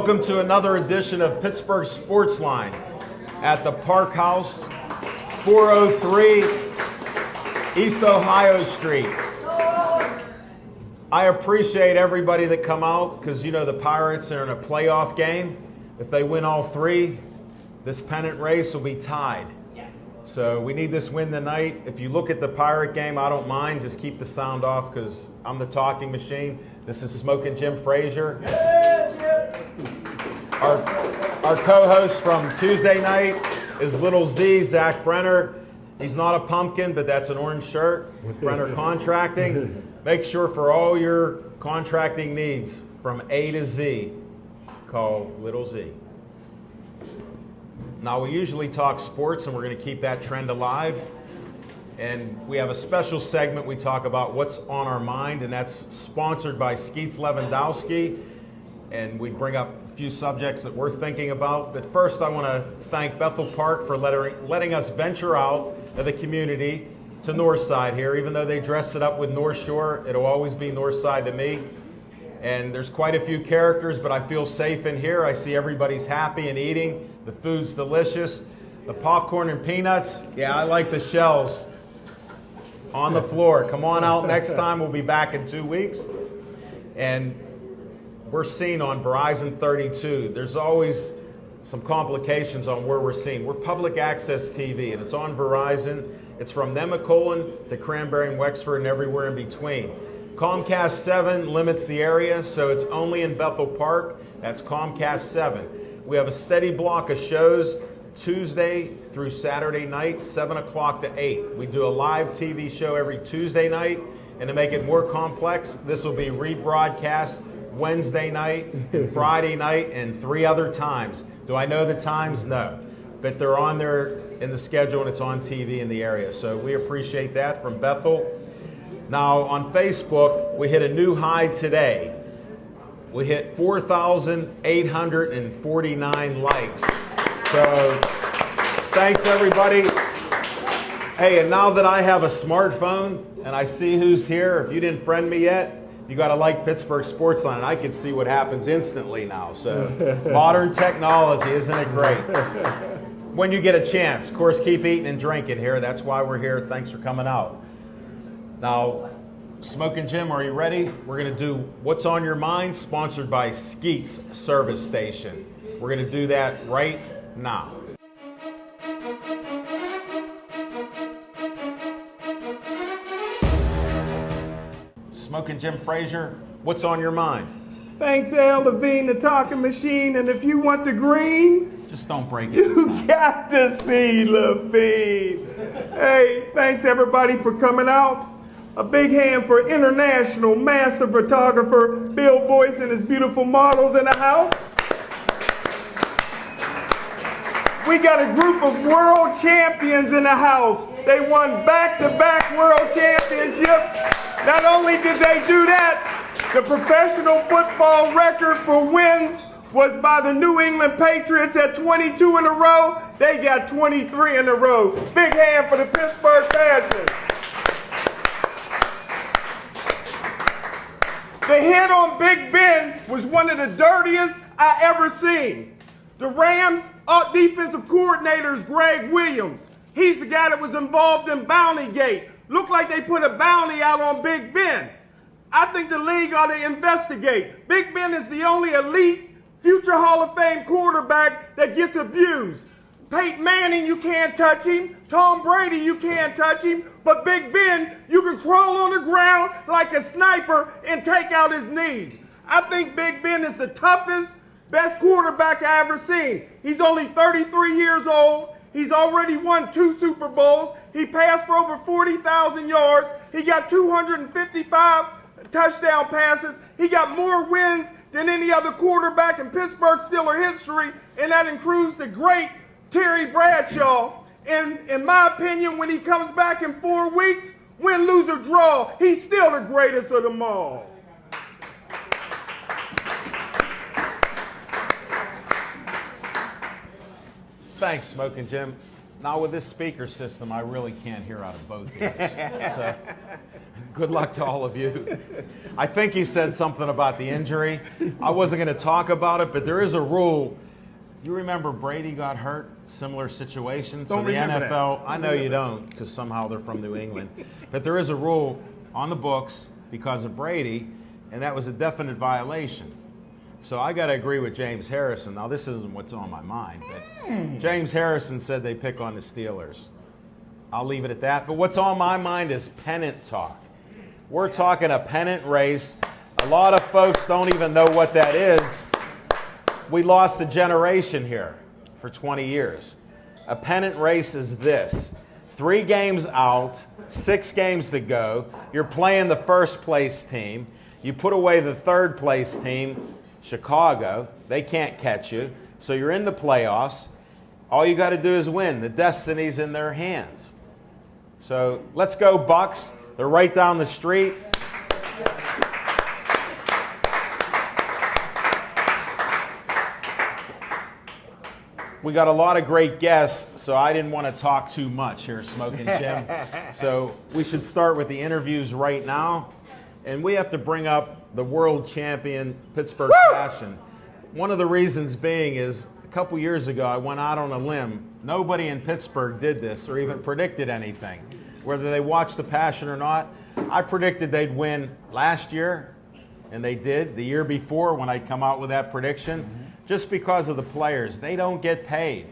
Welcome to another edition of Pittsburgh Sportsline at the Park House, 403 East Ohio Street. I appreciate everybody that come out because, you know, the Pirates are in a playoff game. If they win all three, this pennant race will be tied. So we need this win tonight. If you look at the Pirate game, I don't mind. Just keep the sound off because I'm the talking machine. This is Smoking Jim Frazier. Our co-host from Tuesday night is Little Z, Zach Brenner. He's not a pumpkin, but that's an orange shirt with Brenner Contracting. Make sure for all your contracting needs from A to Z, call Little Z. Now, we usually talk sports, and we're going to keep that trend alive. And we have a special segment we talk about what's on our mind, and that's sponsored by Skeets Lewandowski. And we bring up a few subjects that we're thinking about. But first, I want to thank Bethel Park for letting us venture out of the community to North Side here. Even though they dress it up with North Shore, it'll always be North Side to me. And there's quite a few characters, but I feel safe in here. I see everybody's happy and eating. The food's delicious. The popcorn and peanuts, yeah, I like the shells on the floor. Come on out next time. We'll be back in 2 weeks. And we're seen on Verizon 32. There's always some complications on where we're seen. We're public access TV, and it's on Verizon. It's from Nemacolin to Cranberry and Wexford and everywhere in between. Comcast 7 limits the area, so it's only in Bethel Park. That's Comcast 7. We have a steady block of shows Tuesday through Saturday night, 7 o'clock to 8. We do a live TV show every Tuesday night, and to make it more complex, this will be rebroadcast Wednesday night, Friday night, and 3 other times. Do I know the times? No. But they're on there in the schedule, and it's on TV in the area. So we appreciate that from Bethel. Now, on Facebook, we hit a new high today. We hit 4,849 likes. So, thanks, everybody. Hey, and now that I have a smartphone and I see who's here, if you didn't friend me yet, you got to like Pittsburgh Sportsline, and I can see what happens instantly now. So, modern technology, isn't it great? When you get a chance, of course, keep eating and drinking here. That's why we're here. Thanks for coming out. Now, Smoking Jim, are you ready? We're going to do What's on Your Mind, sponsored by Skeets Service Station. We're going to do that right now. Smoking Jim Frazier, what's on your mind? Thanks, Al Levine, the talking machine. And if you want the green, just don't break it. You got to see Levine. Hey, thanks everybody for coming out. A big hand for international master photographer Bill Boyce and his beautiful models in the house. We got a group of world champions in the house. They won back-to-back world championships. Not only did they do that, the professional football record for wins was by the New England Patriots at 22 in a row. They got 23 in a row. Big hand for the Pittsburgh Passion. The hit on Big Ben was one of the dirtiest I ever seen. The Rams defensive coordinator is Greg Williams. He's the guy that was involved in Bountygate. Looked like they put a bounty out on Big Ben. I think the league ought to investigate. Big Ben is the only elite future Hall of Fame quarterback that gets abused. Peyton Manning, you can't touch him. Tom Brady, you can't touch him. But Big Ben, you can crawl on the ground like a sniper and take out his knees. I think Big Ben is the toughest, best quarterback I ever seen. He's only 33 years old. He's already won 2 Super Bowls. He passed for over 40,000 yards. He got 255 touchdown passes. He got more wins than any other quarterback in Pittsburgh Steelers history, and that includes the great Terry Bradshaw. And in my opinion, when he comes back in 4 weeks, win, lose, or draw, he's still the greatest of them all. Thanks, Smoking Jim. Now with this speaker system, I really can't hear out of both ears. So good luck to all of you. I think he said something about the injury. I wasn't going to talk about it, but there is a rule. You remember Brady got hurt? Similar situation. So the NFL, I know you don't because somehow they're from New England. But there is a rule on the books because of Brady, and that was a definite violation. So I got to agree with James Harrison. Now, this isn't what's on my mind, but James Harrison said they pick on the Steelers. I'll leave it at that. But what's on my mind is pennant talk. We're talking a pennant race. A lot of folks don't even know what that is. We lost a generation here for 20 years. A pennant race is this. 3 games out, 6 games to go. You're playing the first place team. You put away the third place team, Chicago. They can't catch you. So you're in the playoffs. All you got to do is win. The destiny's in their hands. So let's go, Bucks. They're right down the street. We got a lot of great guests, so I didn't want to talk too much here, Smoking Jim. So we should start with the interviews right now. And we have to bring up the world champion Pittsburgh Passion. One of the reasons being is a couple years ago I went out on a limb. Nobody in Pittsburgh did this or even predicted anything. Whether they watched the Passion or not, I predicted they'd win last year, and they did. The year before when I come out with that prediction, just because of the players. They don't get paid.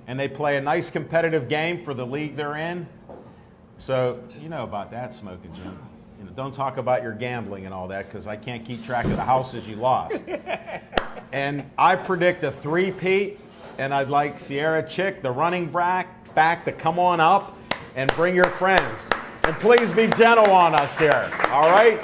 And they play a nice competitive game for the league they're in. So you know about that, Smoking Jim. You know, don't talk about your gambling and all that because I can't keep track of the houses you lost. And I predict a 3-peat, and I'd like Sierra Chick, the running back, to come on up and bring your friends. And please be gentle on us here, all right?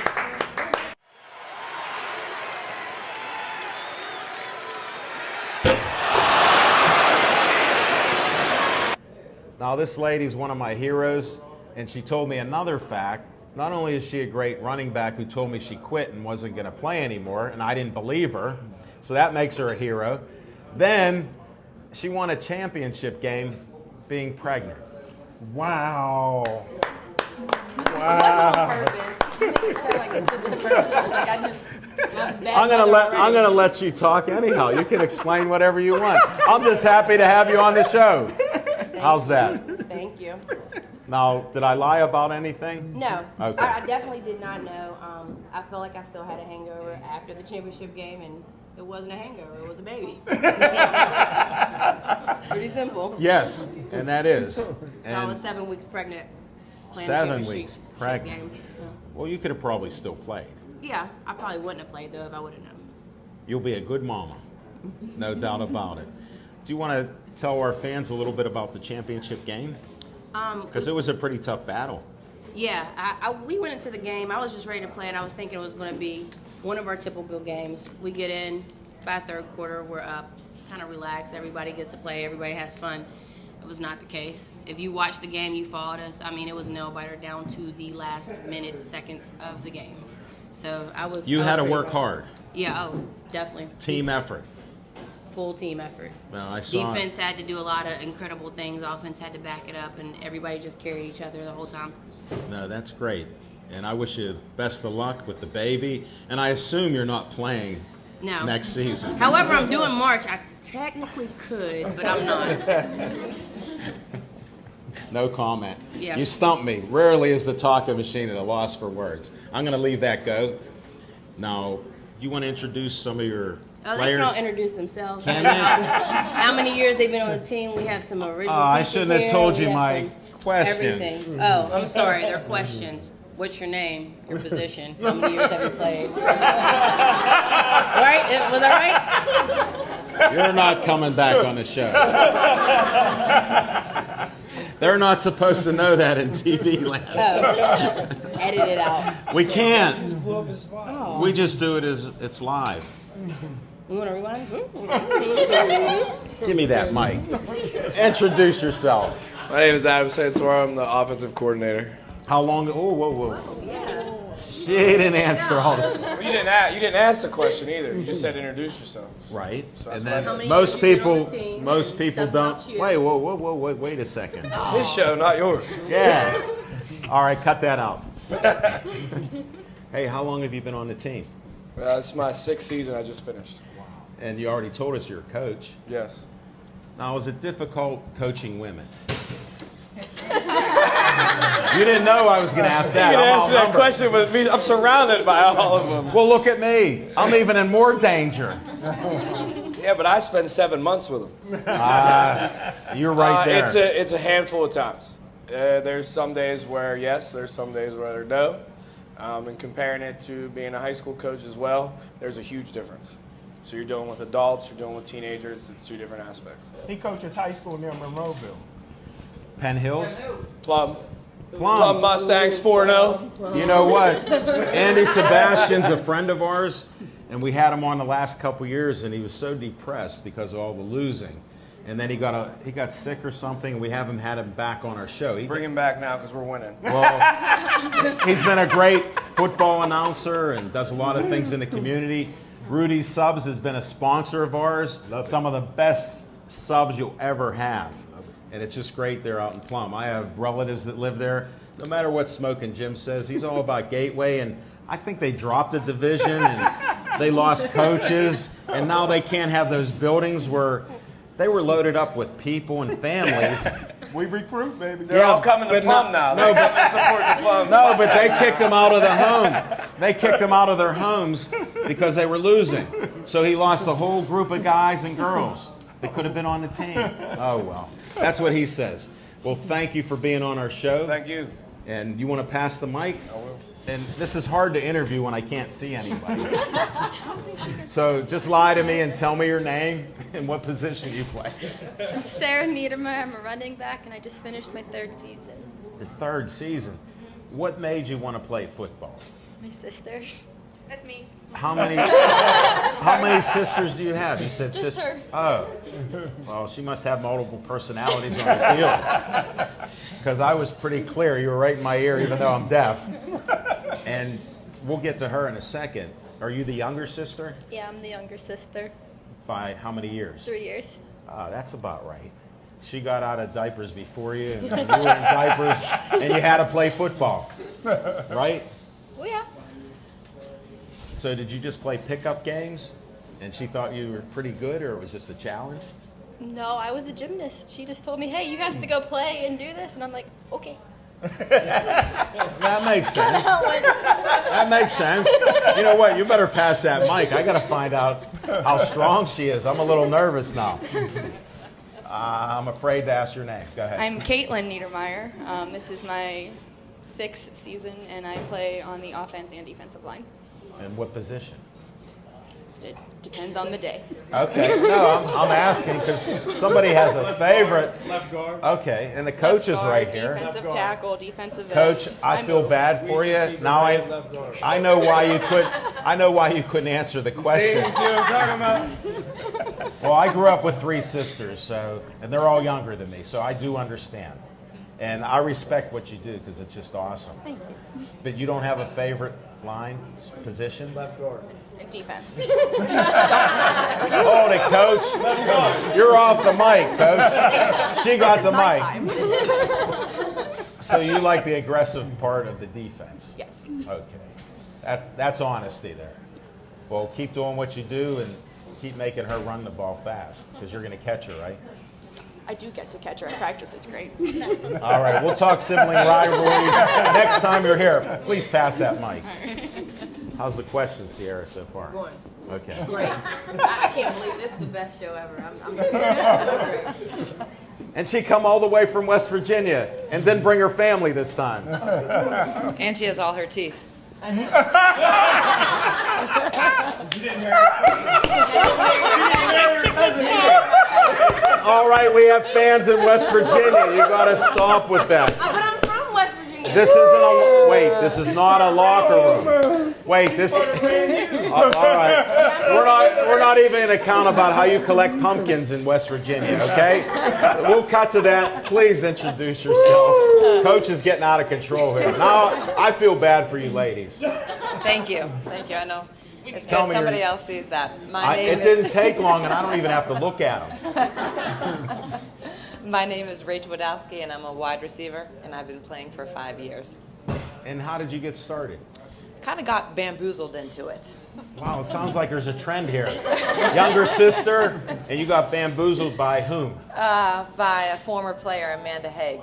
Now, this lady's one of my heroes, and she told me another fact. Not only is she a great running back who told me she quit and wasn't going to play anymore, and I didn't believe her, so that makes her a hero. Then she won a championship game being pregnant. Wow. Wow. You make it sound like it's a good purpose. Like I just I'm gonna let you talk anyhow. You can explain whatever you want. I'm just happy to have you on the show. How's that? Thank you. Now, did I lie about anything? No, Okay. I definitely did not know. I felt like I still had a hangover after the championship game, and it wasn't a hangover, it was a baby. Pretty simple. Yes, and that is. So I And was 7 weeks pregnant. Playing 7 the weeks championship pregnant. game. Well, you could have probably still played. Yeah, I probably wouldn't have played though if I would have known. You'll be a good mama, no doubt about it. Do you want to tell our fans a little bit about the championship game? Because it was a pretty tough battle. Yeah, we went into the game. I was just ready to play, and I was thinking it was going to be one of our typical games. We get in, by third quarter, we're up, kind of relaxed. Everybody gets to play. Everybody has fun. It was not the case. If you watched the game, you followed us. I mean, it was nail-biter down to the last second of the game. So I was. You had to work hard. Yeah, oh, definitely. Team effort. Full team effort. Well, I saw Defense had to do a lot of incredible things. Offense had to back it up, and everybody just carried each other the whole time. No, that's great. And I wish you best of luck with the baby. And I assume you're not playing next season. However, I'm doing March. I technically could, but I'm not. No comment. Yeah. You stumped me. Rarely is the talking machine at a loss for words. I'm going to leave that go. Now, do you want to introduce some of your They players? can all introduce themselves. Can they? How many years they've been on the team? We have some original I pieces shouldn't have here. told We you have my some questions. Everything. Oh, I'm sorry. They're questions. What's your name? Your position? How many years have you played? Right? Was I right? You're not coming back on the show. They're not supposed to know that in TV land. Oh. Edit it out. We can't. Oh. We just do it as it's live. You want to rewind? Give me that mic. Introduce yourself. My name is Adam Santoro. I'm the offensive coordinator. How long? Oh, whoa, whoa. Oh, yeah. She didn't answer all this. Well, you didn't ask the question either. You just said introduce yourself. Right. So And that's then many most years you've been on people, the team? most people Stuff don't. about you. Wait a second. It's his show, not yours. Yeah. All right, cut that out. Hey, how long have you been on the team? It's my 6th season. I just finished. And you already told us you're a coach. Yes. Now, is it difficult coaching women? You didn't know I was going to ask that. You can I'm answer that outnumbered. question with me. I'm surrounded by all of them. Well, look at me. I'm even in more danger. Yeah, but I spend 7 months with them. You're right there. It's a handful of times. There's some days where yes, there's some days where no. And comparing it to being a high school coach as well, there's a huge difference. So you're dealing with adults, you're dealing with teenagers. It's 2 different aspects. He coaches high school near Monroeville. Penn Hills? Plum Mustangs 4-0. You know what? Andy Sebastian's a friend of ours, and we had him on the last couple years, and he was so depressed because of all the losing. And then he got sick or something, and we haven't had him back on our show. Bring him back now because we're winning. Well, he's been a great football announcer and does a lot of things in the community. Rudy's Subs has been a sponsor of ours. Some of the best subs you'll ever have. And it's just great there out in Plum. I have relatives that live there. No matter what Smoking Jim says, he's all about Gateway. And I think they dropped a division and they lost coaches. And now they can't have those buildings where they were loaded up with people and families. We recruit, baby. They're all coming to but Plum now. They're coming to support the Plum. No, but they kicked them out of the home. They kicked them out of their homes because they were losing. So he lost a whole group of guys and girls that could have been on the team. Oh, well. That's what he says. Well, thank you for being on our show. Thank you. And you want to pass the mic? I will. And this is hard to interview when I can't see anybody. So just lie to me and tell me your name and what position you play. I'm Sarah Niedermeyer. I'm a running back, and I just finished my 3rd season. Your 3rd season. What made you want to play football? My sisters. That's me. How many sisters do you have? You said Just sister. her. Oh, well, she must have multiple personalities on the field. Because I was pretty clear. You were right in my ear, even though I'm deaf. And we'll get to her in a second. Are you the younger sister? Yeah, I'm the younger sister. By how many years? 3 years. That's about right. She got out of diapers before you, and you were in diapers, and you had to play football, right? Oh, yeah. So did you just play pickup games, and she thought you were pretty good, or it was just a challenge? No, I was a gymnast. She just told me, hey, you have to go play and do this. And I'm like, okay. That makes sense. That makes sense. You know what? You better pass that mic. I got to find out how strong she is. I'm a little nervous now. I'm afraid to ask your name. Go ahead. I'm Caitlin Niedermeyer. This is my 6th season, and I play on the offense and defensive line. And what position? It depends on the day. Okay. No, I'm asking because somebody has a favorite. Left guard. Okay, and the coach is right here. Defensive tackle, defensive Coach, end. I feel bad for you. Now I know why you couldn't answer the question. See what I'm talking about? Well, I grew up with 3 sisters, and they're all younger than me, so I do understand. And I respect what you do because it's just awesome. Thank you. But you don't have a favorite line, position? Left guard. Defense. Hold it, Coach. You're off the mic, Coach. She got the My mic. time. So you like the aggressive part of the defense? Yes. Okay. That's honesty there. Well, keep doing what you do and keep making her run the ball fast because you're going to catch her, right? I do get to catch her at practice. It's great. All right, we'll talk sibling rivalries next time you're here. Please pass that mic. How's the question, Sierra, so far? Going. Okay. Great. I can't believe this is the best show ever. I'm great. And she come all the way from West Virginia and didn't bring her family this time. And she has all her teeth. All right, we have fans in West Virginia. You got to stop with that. But I'm from West Virginia. This isn't a wait. This is not a locker room. Wait, this. All right. We're not even going to count about how you collect pumpkins in West Virginia, okay? We'll cut to that. Please introduce yourself. Coach is getting out of control here. Now, I feel bad for you ladies. Thank you. Thank you. I know. It's Tell good me somebody your- else sees that. It didn't take long, and I don't even have to look at them. My name is Rachel Wadowski, and I'm a wide receiver, and I've been playing for 5 years. And how did you get started? Kind of got bamboozled into it. Wow, it sounds like there's a trend here. Younger sister, and you got bamboozled by whom? By a former player, Amanda Haig.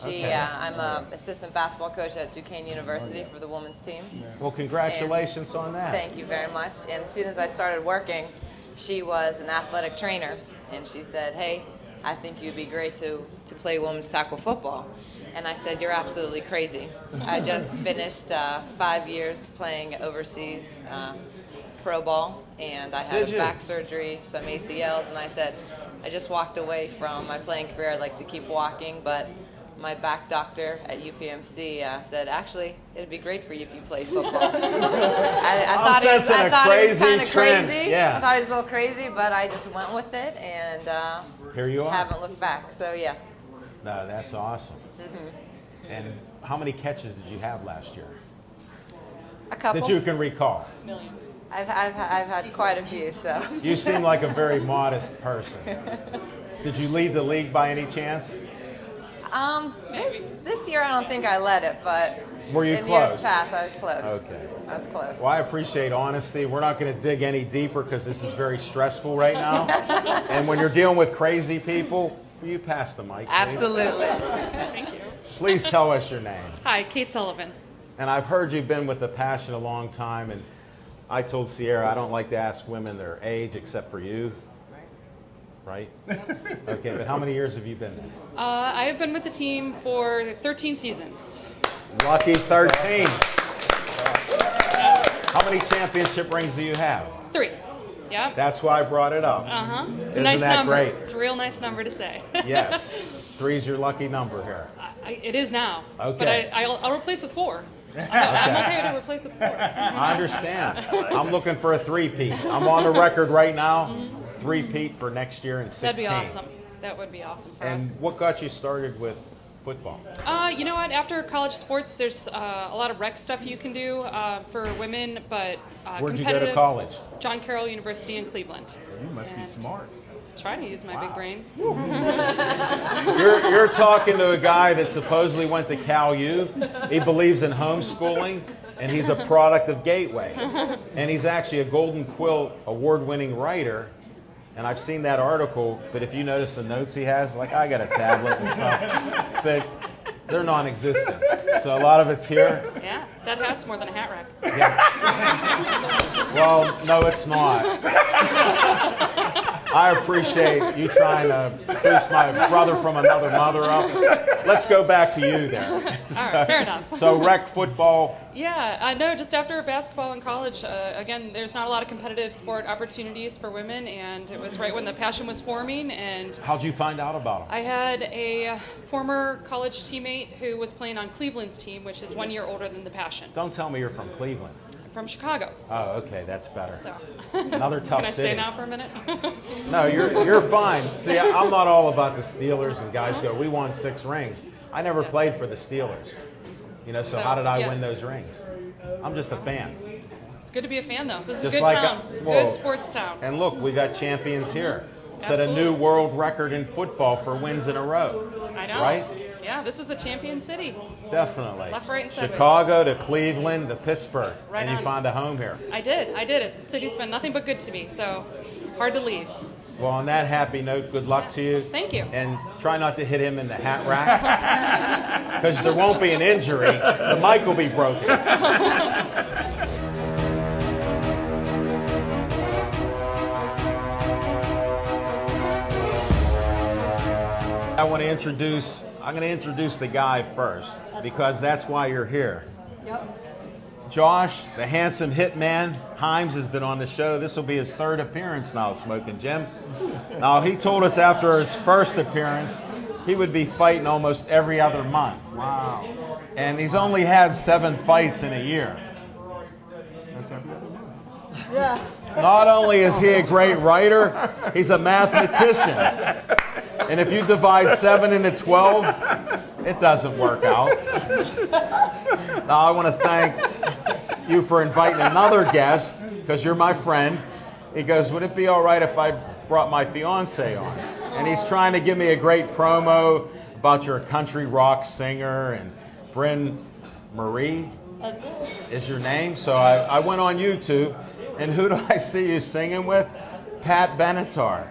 Okay. I'm an assistant basketball coach at Duquesne University for the women's team. Well, congratulations on that. Thank you very much. And as soon as I started working, she was an athletic trainer, and she said, hey, I think you'd be great to play women's tackle football. And I said, you're absolutely crazy. I just finished 5 years playing overseas pro ball, and I had a back surgery, some ACLs, and I said, I just walked away from my playing career. I'd like to keep walking, but my back doctor at UPMC said, actually, it'd be great for you if you played football. I thought it was kind of crazy. Yeah. I thought it was a little crazy, but I just went with it, and here you are. Haven't looked back. So, yes. No, that's awesome. And how many catches did you have last year? A couple. That you can recall? Millions. I've had quite a few, so. You seem like a very modest person. Did you lead the league by any chance? This year I don't think I led it, but were you in close? years past I was close. Okay. I was close. Well, I appreciate honesty. We're not going to dig any deeper because this is very stressful right now. And when you're dealing with crazy people, will you pass the mic, please? Absolutely. Thank you. Please tell us your name. Hi, Kate Sullivan. And I've heard you've been with the Passion a long time, and I told Sierra I don't like to ask women their age except for you. Right? Okay, but how many years have you been there? I have been with the team for 13 seasons. Lucky 13. How many championship rings do you have? 3. Yeah. That's why I brought it up. It's a nice that number. Great? It's a real nice number to say. Yes. 3 is your lucky number here. It is now. Okay. But I'll replace with 4. I'm okay to replace with 4. I understand. I'm looking for a 3-peat. I'm on the record right now. 3-peat for next year in 16. That'd be awesome. That would be awesome for us. And what got you started with football? You know what? After college sports, there's a lot of rec stuff you can do for women, but Where'd you go to college? John Carroll University in Cleveland. You must be smart. Try to use my big brain. You're talking to a guy that supposedly went to Cal U. He believes in homeschooling, and he's a product of Gateway. And he's actually a Golden Quill award-winning writer. And I've seen that article, but if you notice the notes he has, like I got a tablet and stuff, but they're non-existent. So a lot of it's here. Yeah, that hat's more than a hat rack. Yeah. Well, no, it's not. I appreciate you trying to boost my brother from another mother up. Let's go back to you there. All right, fair enough. So rec football. Yeah, no, just after basketball in college, again, there's not a lot of competitive sport opportunities for women, and it was right when the Passion was forming. And how'd you find out about them? I had a former college teammate who was playing on Cleveland's team, which is 1 year older than the Passion. Don't tell me you're from Cleveland. I'm from Chicago. Oh, okay, that's better. So. Another tough Can I city. stay now for a minute? No, you're fine. See, I'm not all about the Steelers, and guys go, we won 6 rings. I never played for the Steelers. You know, so how did I win those rings? I'm just a fan. It's good to be a fan, though. This is a Just good like town. Good sports town. And look, we got champions here. Set a Absolutely. new world record in football for wins in a row. I know. Right? Yeah, this is a champion city. Definitely. Left, right, and sideways. Chicago to Cleveland to Pittsburgh. Right and you on. find a home here. I did it. The city's been nothing but good to me, so hard to leave. Well, on that happy note, good luck to you. Thank you. And try not to hit him in the hat rack, because there won't be an injury. The mic will be broken. I'm going to introduce the guy first, because that's why you're here. Yep. Josh, the handsome hitman, Himes has been on the show. This will be his 3rd appearance now, Smoking Jim. Now, he told us after his first appearance, he would be fighting almost every other month. Wow. And he's only had 7 fights in a year. That's every other month. Yeah. Not only is he a great writer, he's a mathematician. And if you divide 7 into 12, it doesn't work out. Now, I want to thank you for inviting another guest, because you're my friend. He goes, would it be all right if I brought my fiance on? And he's trying to give me a great promo about you're a country rock singer, and Bryn Marie That's it. is your name. So I went on YouTube, and who do I see you singing with? Pat Benatar.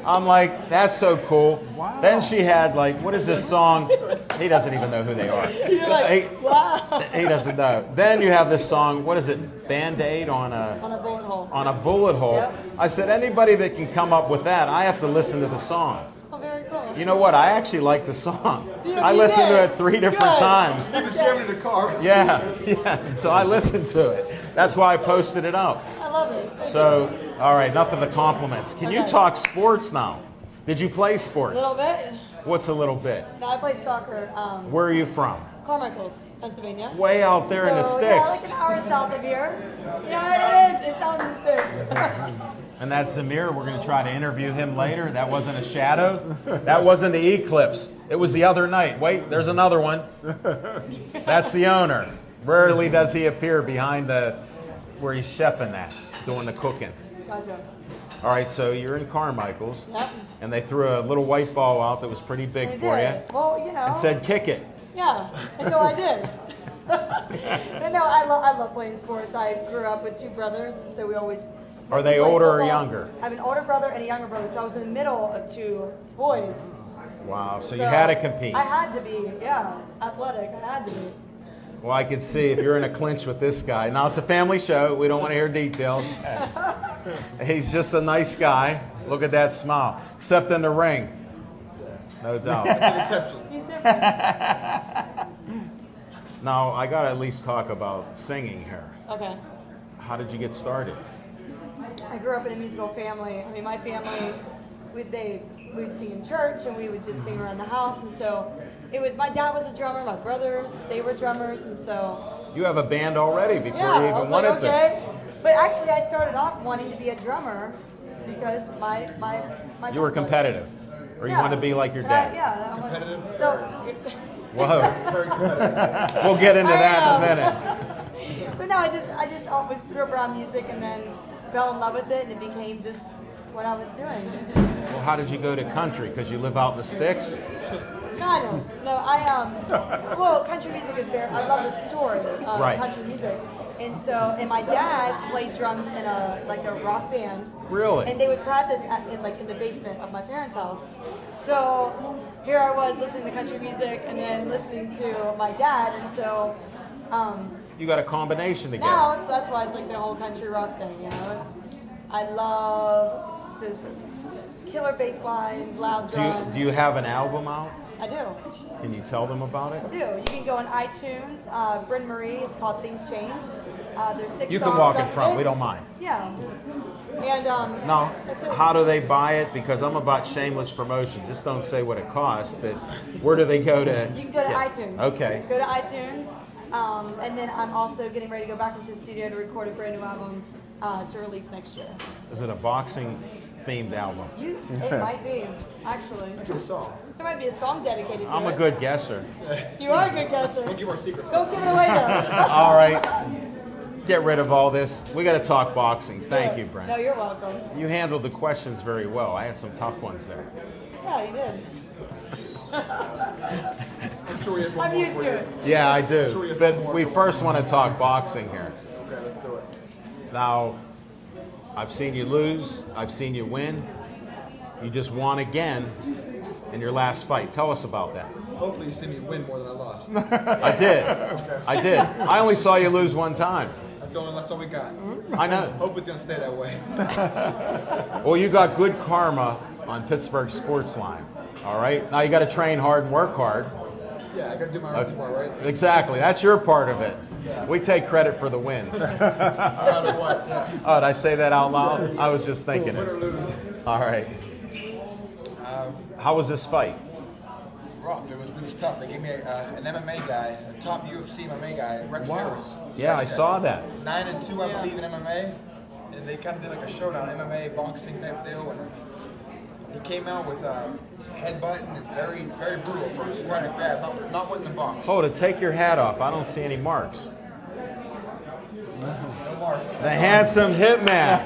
I'm like, that's so cool. Wow. Then she had like, what is this song? He doesn't even know who they are. You're like, wow. He doesn't know. Then you have this song, what is it? Band-Aid on a bullet hole. On a bullet hole. Yep. I said, anybody that can come up with that, I have to listen to the song. Oh, very cool. You know what? I actually like the song. I You listened to did. it 3 different Good. times. He was jamming in the car. Yeah. So I listened to it. That's why I posted it up. I love it. So, all right, enough of the compliments. Can you Okay. talk sports now? Did you play A sports? little bit. What's a little bit? No, I played soccer. Where are you from? Carmichael's, Pennsylvania. Way out there in the So, yeah, sticks. like an hour south of here. Yeah, it is. It's out in the sticks. And that's Zamir. We're going to try to interview him later. That wasn't a shadow. That wasn't the eclipse. It was the other night. Wait, there's another one. That's the owner. Rarely does he appear behind where he's chefing at, doing the cooking. Gotcha. All right, so you're in Carmichael's, Yep. and they threw a little white ball out that was pretty big We for did. you, Well, you know. and said, kick it. Yeah, and so I did. But no, I love playing sports. I grew up with 2 brothers, and so we always. Are they played older or football. younger? I have an older brother and a younger brother, so I was in the middle of 2 boys. Wow, so you had to compete. I had to be, yeah, athletic. I had to be. Well, I could see if you're in a clinch with this guy. Now, it's a family show. We don't want to hear details. He's just a nice guy. Look at that smile. Except in the ring. No doubt. He's different. Now, I got to at least talk about singing here. Okay. How did you get started? I grew up in a musical family. I mean, my family, we'd sing in church, and we would just sing around the house. And so it was, my dad was a drummer, my brothers, they were drummers, and so. You have a band already before Yeah, you I even was wanted like, okay. But actually, I started off wanting to be a drummer because my to. You were competitive, or you wanted to be like your dad? Competitive. So. Whoa. We'll get into that in a minute. But no, I just always grew up around music and then fell in love with it, and it became just what I was doing. Well, how did you go to country? Because you live out in the sticks? Kind of. No, well, country music is I love the story of Right. country music. And so, my dad played drums in a rock band. Really? And they would practice in the basement of my parents' house. So here I was listening to country music and then listening to my dad, and so. You got a combination together. Now that's why it's like the whole country rock thing, you know. I love just killer bass lines, loud drums. Do you have an album out? I do. Can you tell them about it? I do. You can go on iTunes, Bryn Marie. It's called Things Change. There's 6 You songs. can walk in up front. it. We don't mind. Yeah. And Now, that's it. how do they buy it? Because I'm about shameless promotion. Just don't say what it costs, but where do they go to? You can go to Yeah. iTunes. Okay. Go to iTunes. And then I'm also getting ready to go back into the studio to record a brand new album to release next year. Is it a boxing themed album? It might be, actually. Good song. There might be a song dedicated to it. I'm a good guesser. You are a good guesser. Don't give our secrets. Don't give it away, though. All right. Get rid of all this. We got to talk boxing. Thank you, No, Brent. you're welcome. You handled the questions very well. I had some tough ones there. Yeah, you did. I'm sure he has one I'm more used for to you. it. Yeah, I Sure, do. yes, But one more. we first want to talk boxing here. Okay, let's do it. Now, I've seen you lose. I've seen you win. You just won again in your last fight. Tell us about that. Hopefully you see me win more than I lost. I did. I did. I only saw you lose one time. That's all we got. I know. Hope it's gonna stay that way. Well, you got good karma on Pittsburgh Sportsline. All right. Now you got to train hard and work hard. Yeah, I gotta do my repertoire, right? Exactly. That's your part of it. We take credit for the wins. No matter what. Yeah. Oh, did I say that out loud? I was just thinking Win it. or lose. All right. How was this fight? rough. It was tough. They gave me an MMA guy, a top UFC MMA guy, Rex Harris. Yeah, I saw that. 9-2, I believe, in MMA. And they kind of did like a showdown, MMA, boxing type deal. And he came out with a headbutt and very, very brutal at first, trying to grab, not wanting the box. Oh, to take your hat off. I don't see any marks. No marks. The handsome hitman.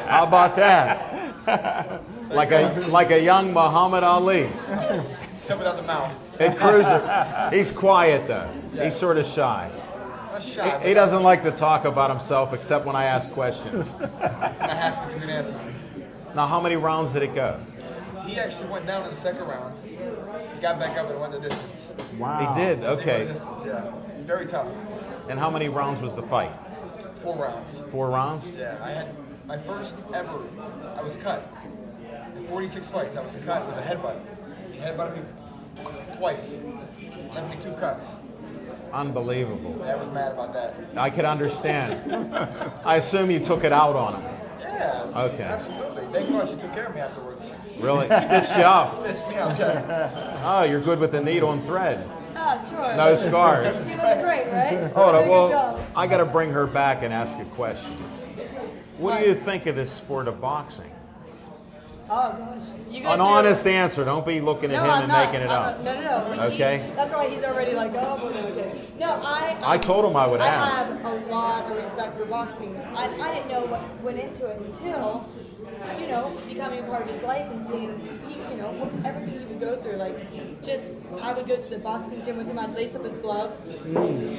How about that? Like a young Muhammad Ali. Except without the mouth. At Cruiser. He's quiet though. Yes. He's sort of shy. Not shy. He doesn't like to talk about himself except when I ask questions. I have to give an answer. Now, how many rounds did it go? He actually went down in the second round. He got back up and went the distance. Wow. He did? Okay. He went the distance, yeah. Very tough. And how many rounds was the fight? 4 rounds. 4 rounds? Yeah, I had my first ever, I was cut. In 46 fights, I was cut with a headbutt. He headbutted me twice. Left me 2 cuts. Unbelievable. I was mad about that. I can understand. I assume you took it out on him. Yeah. Okay. Absolutely. Thank God she took care of me afterwards. Really? Stitched you up? Stitched me up, yeah. Oh, you're good with the needle and thread. Oh, sure. No scars. She was great, right? Hold on, Good well, job. I got to bring her back and ask a question. What do you think of this sport of boxing? Oh, gosh. An honest answer. Don't be looking at him and making it up. No. Okay. That's why he's already like, oh, okay. No, I told him I would ask. I have a lot of respect for boxing. I didn't know what went into it until, becoming a part of his life and seeing, everything he would go through. Like, I would go to the boxing gym with him. I'd lace up his gloves. And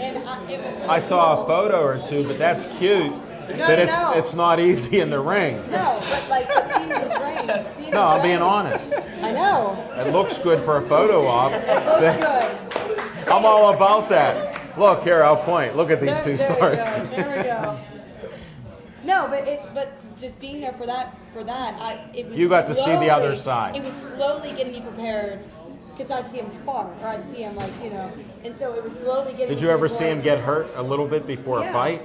it was really I saw cool. a photo or two, but that's cute. But it's not easy in the ring. No, but like seeing him train. No, I'm being honest. I know. It looks good for a photo op. It looks good. I'm all about that. Look here, I'll point. Look at these 2 stars. There we go. No, but just being there for that, it was. You got to see the other side. It was slowly getting me prepared, because I'd see him spar, or I'd see him and so it was slowly getting. Did me you to ever the see him point- get hurt a little bit before a fight?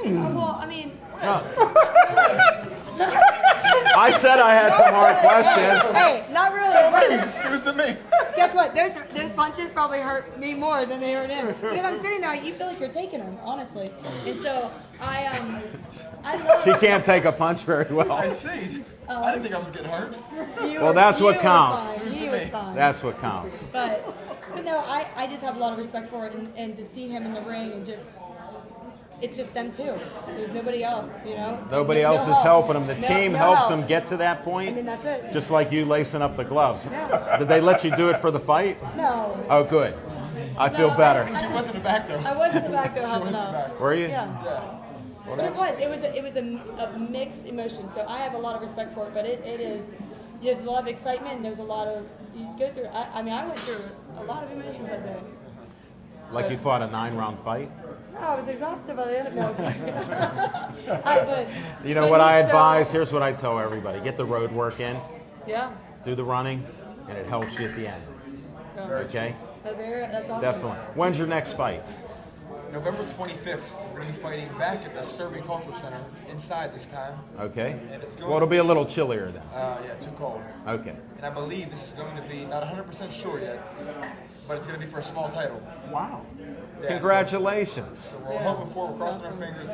Well, I mean. No. I said I had some hard questions. Hey, not really. Excuse to me. Guess what? Those punches probably hurt me more than they hurt him. Because I'm sitting there, you feel like you're taking them, honestly. And so I love. She can't take a punch very well. I see. I didn't think I was getting hurt. Well, that's what counts. He was fine. That's what counts. But no, I just have a lot of respect for it, and to see him in the ring and it's just them two. There's nobody else, Nobody No else is help. helping them. The No- team no helps help. them get to that point. And then that's it. Just like you lacing up the gloves. Yeah. Did they let you do it for the fight? No. Oh, good. I feel better. She was in the back, though. I was in the back though, She was helping in the out. back. Were you? Yeah. Well, But that's- it was a mixed emotion. So I have a lot of respect for it, but it is there's a lot of excitement. And there's a lot of you just go through. I went through a lot of emotions that day. Like you fought a 9-round fight? No, I was exhausted by the end of it. You know what I advise? Here's what I tell everybody. Get the road work in, Yeah. do the running, and it helps you at the end. Okay? That's awesome. Definitely. When's your next fight? November 25th, we're going to be fighting back at the Serbian Cultural Center, inside this time. Okay. And it's going Well, it'll be a little chillier then. Yeah, too cold. Okay. And I believe this is going to be, not 100% sure yet, but it's going to be for a small title. Wow. Yeah, Congratulations. So we're hoping for, we're crossing our fingers.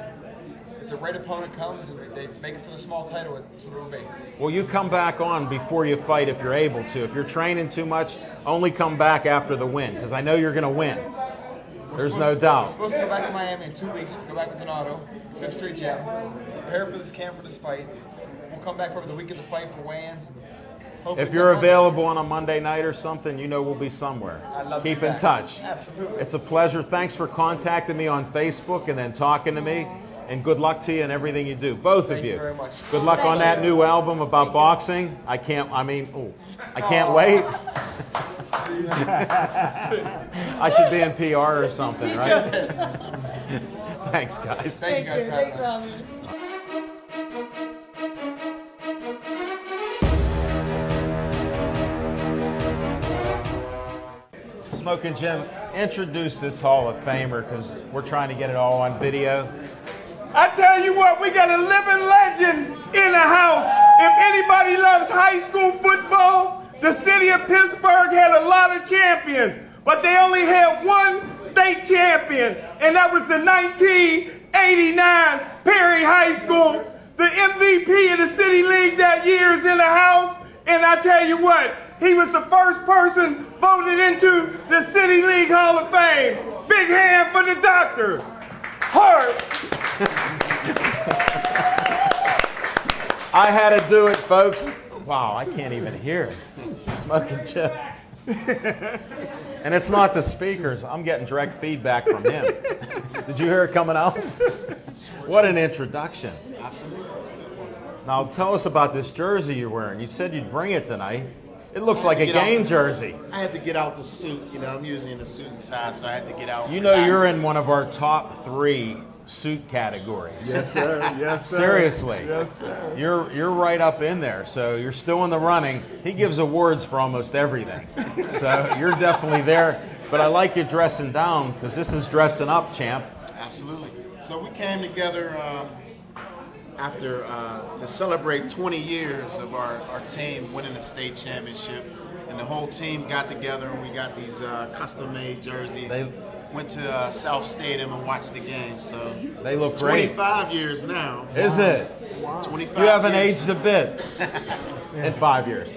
If the right opponent comes and they make it for the small title, it's what it'll be. Well, you come back on before you fight if you're able to. If you're training too much, only come back after the win, because I know you're going to win. There's no We're doubt. supposed to go back to Miami in 2 weeks, to go back with Donato, 5th Street Gym, prepare for this camp, for this fight. We'll come back probably the week of the fight for weigh-ins. If you're available on a Monday night or something, we'll be somewhere. I'd love to Keep be in back. touch. Absolutely. It's a pleasure. Thanks for contacting me on Facebook and then talking to me. And good luck to you in everything you do, both of Thank you. you very much. Good luck on that new album about boxing. I can't wait. I should be in PR or something, right? Thanks, guys. Thank you guys for having Thanks, us. Robin. Smoking Jim, introduce this Hall of Famer because we're trying to get it all on video. I tell you what, we got a living legend in the house. If anybody loves high school football, The city of Pittsburgh had a lot of champions, but they only had one state champion, and that was the 1989 Perry High School. The MVP of the City League that year is in the house, and I tell you what, he was the first person voted into the City League Hall of Fame. Big hand for the doctor. Hard. I had to do it, folks. Wow, I can't even hear it. Smoking chip. And it's not the speakers. I'm getting direct feedback from him. Did you hear it coming out? What an introduction. Absolutely. Now tell us about this jersey you're wearing. You said you'd bring it tonight. It looks like a game jersey. I had to get out the suit. You know, I'm usually in a suit and tie, so I had to get out. You know you're in one of our top 3 suit categories. Yes, sir. Yes, sir. Seriously. Yes, sir. You're right up in there, so you're still in the running. He gives awards for almost everything. So you're definitely there. But I like you dressing down because this is dressing up, champ. Absolutely. So we came together after to celebrate 20 years of our team winning the state championship, and the whole team got together and we got these custom-made jerseys. Went to South Stadium and watched the game. So they look it's great. 25 years now. Is it? Wow. 25 You haven't years. aged a bit in 5 years.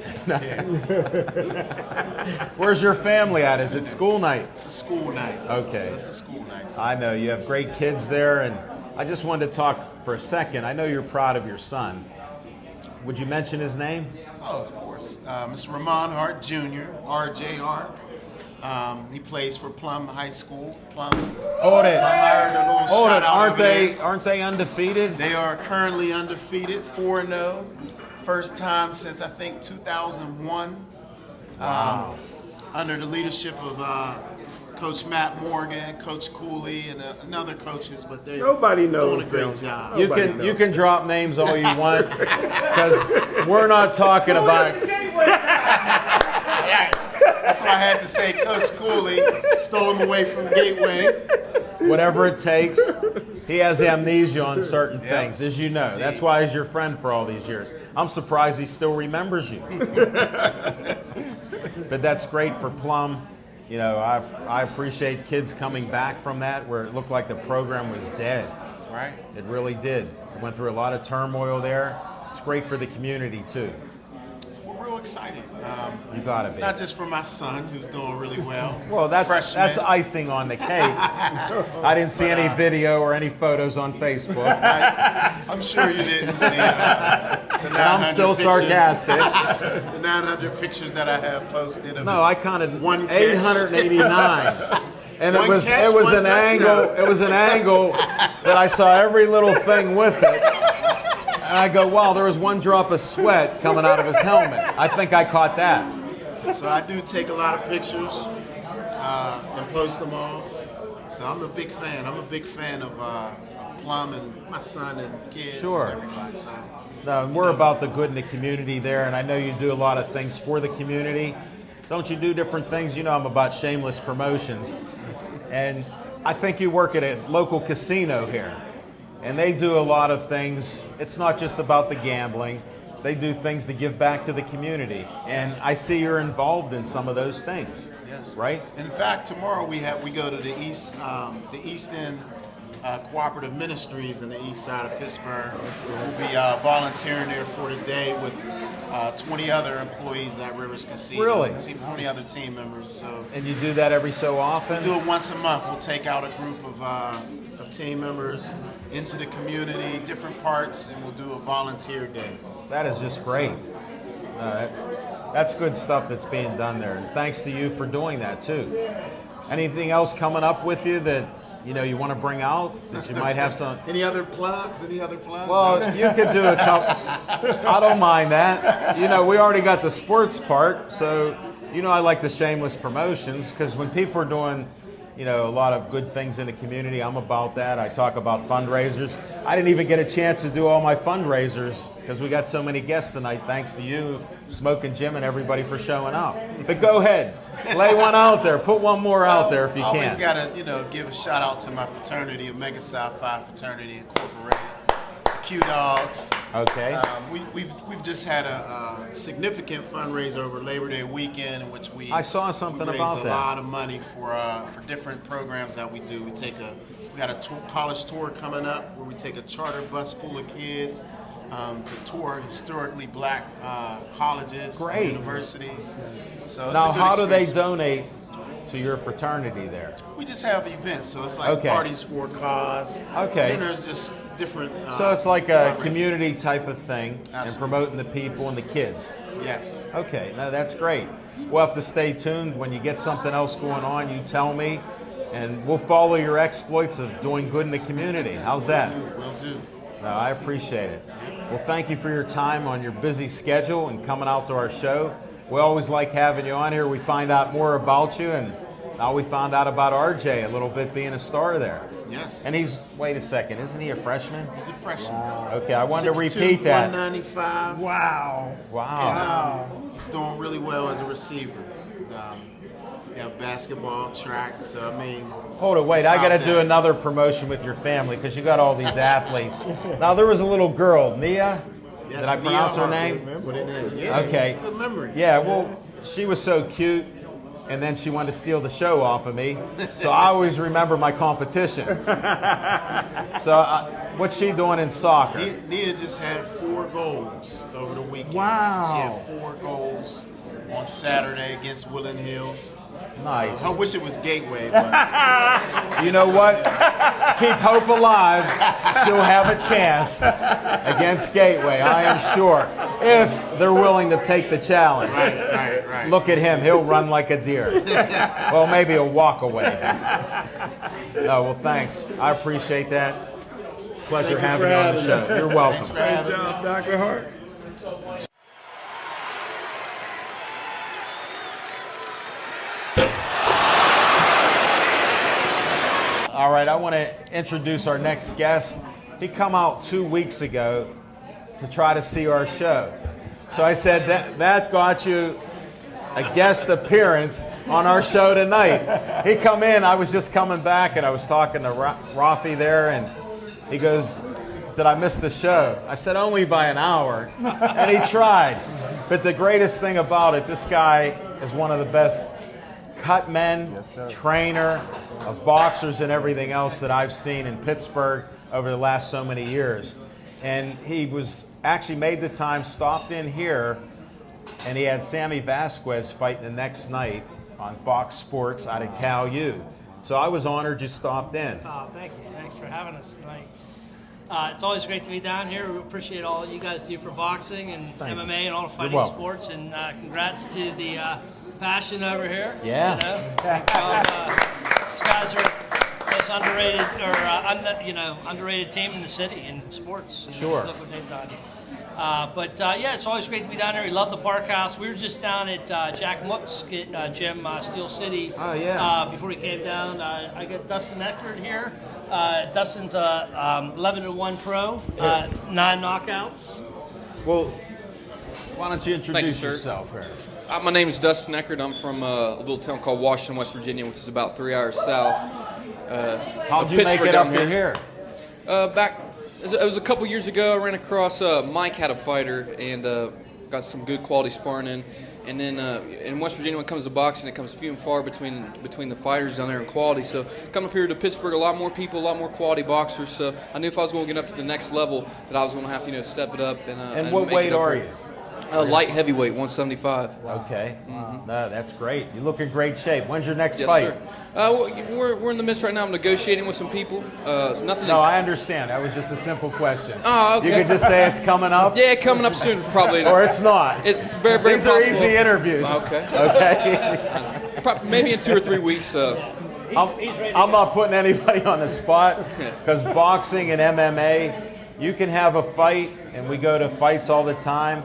Where's your family at? Is it school night? It's a school night. Okay. So it's a school night. So. I know you have great kids there, and I just wanted to talk for a second. I know you're proud of your son. Would you mention his name? Oh, of course. Mr. Ramon Hart Jr., RJR. He plays for Plum High School. Plum. Hold it. Hold it. Aren't they undefeated? They are currently undefeated, 4-0. First time since I think 2001. Wow. Under the leadership of Coach Matt Morgan, Coach Cooley, and other coaches, but they're doing a great job. You can drop names all you want because we're not talking about. That's why I had to say Coach Cooley stole him away from Gateway. Whatever it takes. He has amnesia on certain things, as you know. That's why he's your friend for all these years. I'm surprised he still remembers you. But that's great for Plum. You know, I appreciate kids coming back from that where it looked like the program was dead. Right. It really did. It went through a lot of turmoil there. It's great for the community, too. We're real excited. You gotta be. Not just for my son, who's doing really well. Well, that's icing on the cake. I didn't see any video or any photos on Facebook. I'm sure you didn't see the 900 I'm still sarcastic. The 900 pictures that I have posted. No, I counted 889. And it was an angle that I saw every little thing with it. And I go, wow, there was one drop of sweat coming out of his helmet. I think I caught that. So I do take a lot of pictures and post them all. So I'm a big fan. I'm a big fan of Plum and my son and kids and everybody. So. No, we're about the good in the community there, and I know you do a lot of things for the community. Don't you do different things? You know I'm about shameless promotions. And I think you work at a local casino here. And they do a lot of things. It's not just about the gambling. They do things to give back to the community. And I see you're involved in some of those things. Yes. Right? In fact, tomorrow we go to the East End Cooperative Ministries in the east side of Pittsburgh. We'll be volunteering there for the day with 20 other employees at Rivers Casino. Really? 20 other team members. So. And you do that every so often? We do it once a month. We'll take out a group of team members into the community, different parts, and we'll do a volunteer day. That is just great. That's good stuff that's being done there. And thanks to you for doing that too. Anything else coming up with you that you want to bring out that you might have some? Any other plugs? Well, you could do it. I don't mind that. We already got the sports part, so I like the shameless promotions because when people are doing a lot of good things in the community, I'm about that. I talk about fundraisers. I didn't even get a chance to do all my fundraisers because we got so many guests tonight. Thanks to you, Smoking Jim, and everybody for showing up. But go ahead, lay one out there. Put one more out there if you can. Always gotta, give a shout out to my fraternity, Omega Psi Phi Fraternity Incorporated. Q Dogs. Okay. We've just had a significant fundraiser over Labor Day weekend in which I saw something we raised about a that. lot of money for different programs that we do. We got a college tour coming up where we take a charter bus full of kids to tour historically black colleges, and universities. So it's Now, a good how do they experience. donate to your fraternity there? We just have events, so it's like parties for a cause. Okay. And there's just different. So it's like a fundraisers. community type of thing and Absolutely. promoting the people and the kids. Yes. Okay, no, that's great. We'll have to stay tuned. When you get something else going on, you tell me, and we'll follow your exploits of doing good in the community. How's that? Will do. No, I appreciate it. Well, thank you for your time on your busy schedule and coming out to our show. We always like having you on here. We find out more about you, and now we found out about RJ a little bit being a star there. Yes. And wait a second, isn't he a freshman? He's a freshman. Okay, I wanted to 6'2", repeat that. 195. Wow. And, he's doing really well as a receiver. We have basketball, track, so I mean. Hold it, wait, I got to about do that. another promotion with your family because you got all these athletes. Now, there was a little girl, Nia. Yes, Did I pronounce Nia her name? What it is. Yeah, Okay. Good memory. Yeah, well, she was so cute, and then she wanted to steal the show off of me. So I always remember my competition. So what's she doing in soccer? Nia just had 4 goals over the weekend. Wow. She had 4 goals on Saturday against Woodland Hills. Nice. I wish it was Gateway, but You know what? Keep hope alive. She'll have a chance against Gateway, I am sure, if they're willing to take the challenge. right. Look at him. He'll run like a deer. Well, maybe he'll walk away. No, well, thanks. I appreciate that. Pleasure having you on the show. You're welcome. Thanks for having me. Dr. Hart. All right, I want to introduce our next guest. He come out 2 weeks ago to try to see our show. So I said, that got you a guest appearance on our show tonight. He come in, I was just coming back, and I was talking to Rafi there, and he goes, did I miss the show? I said, only by an hour, and he tried. But the greatest thing about it, this guy is one of the best cut men, trainer of boxers and everything else that I've seen in Pittsburgh over the last so many years. And he was actually made the time, stopped in here, and he had Sammy Vasquez fighting the next night on Fox Sports out of Cal U. So I was honored you stopped in. Oh, thank you. Thanks for having us tonight. It's always great to be down here. We appreciate all you guys do for boxing and MMA and all the fighting sports. And congrats to the Passion over here. Yeah. You know? These guys are the most underrated, underrated team in the city in sports. Sure. Look what they've done. Yeah, it's always great to be down here. We love the Park House. We were just down at Jack Mook's gym, Steel City. Oh, yeah. Before we came down, I got Dustin Eckert here. Dustin's a 11-1 pro, 9 knockouts. Well, why don't you introduce sir. yourself here? My name is Dustin Eckert. I'm from a little town called Washington, West Virginia, which is about 3 hours south. How'd you make it up to here? It was a couple years ago. I ran across Mike had a fighter and got some good quality sparring in. And then in West Virginia, when it comes to boxing, it comes few and far between the fighters down there in quality. So coming up here to Pittsburgh, a lot more people, a lot more quality boxers. So I knew if I was going to get up to the next level, that I was going to have to step it up. And what make weight it up are here. you? Light heavyweight, 175. Okay. No, that's great. You look in great shape. When's your next Yes, fight? sir. We're in the midst right now. I'm negotiating with some people. It's nothing. No, I understand. That was just a simple question. Oh, okay. You could just say it's coming up? Yeah, coming up soon, probably. Or it's not. It's very, very These possible. are easy interviews. Okay. Okay. Maybe in 2 or 3 weeks. I'm not putting anybody on the spot because boxing and MMA, you can have a fight, and we go to fights all the time,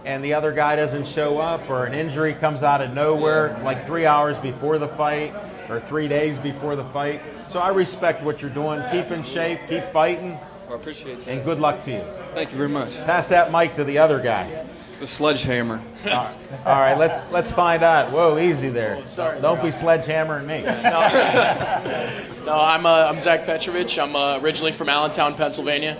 and the other guy doesn't show up, or an injury comes out of nowhere, like 3 hours before the fight, or 3 days before the fight. So I respect what you're doing. Keep in shape, keep fighting, I appreciate that. and good luck to you. Thank you very much. Pass that mic to the other guy. The sledgehammer. All right, let's find out. Whoa, easy there. Don't be sledgehammering me. No, I'm Zach Petrovich. I'm originally from Allentown, Pennsylvania.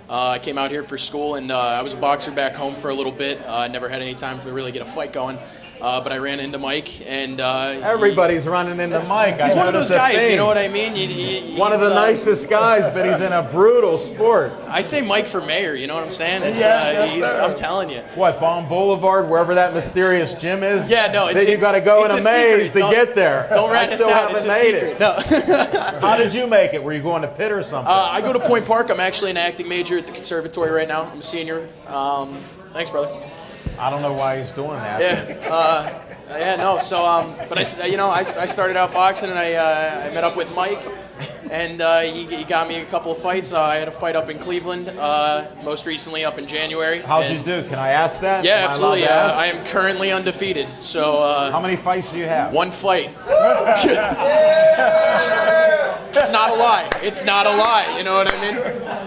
I came out here for school, and I was a boxer back home for a little bit. I never had any time to really get a fight going. But I ran into Mike, and everybody's running into Mike. He's one of those guys, you know what I mean? One of the nicest guys, but he's in a brutal sport. I say Mike for mayor, you know what I'm saying? I'm telling you. What, Baum Boulevard, wherever that mysterious gym is? Yeah, no. Then you got to go in a maze to get there. Don't rat us out. It's a secret. No. How did you make it? Were you going to Pitt or something? I go to Point Park. I'm actually an acting major at the conservatory right now. I'm a senior. Thanks, brother. I don't know why he's doing that. Yeah, no. So, but I started out boxing, and I met up with Mike, and he got me a couple of fights. I had a fight up in Cleveland, most recently up in January. How'd you do? Can I ask that? Yeah, absolutely. I am currently undefeated. So, how many fights do you have? One fight. It's not a lie. It's not a lie. You know what I mean?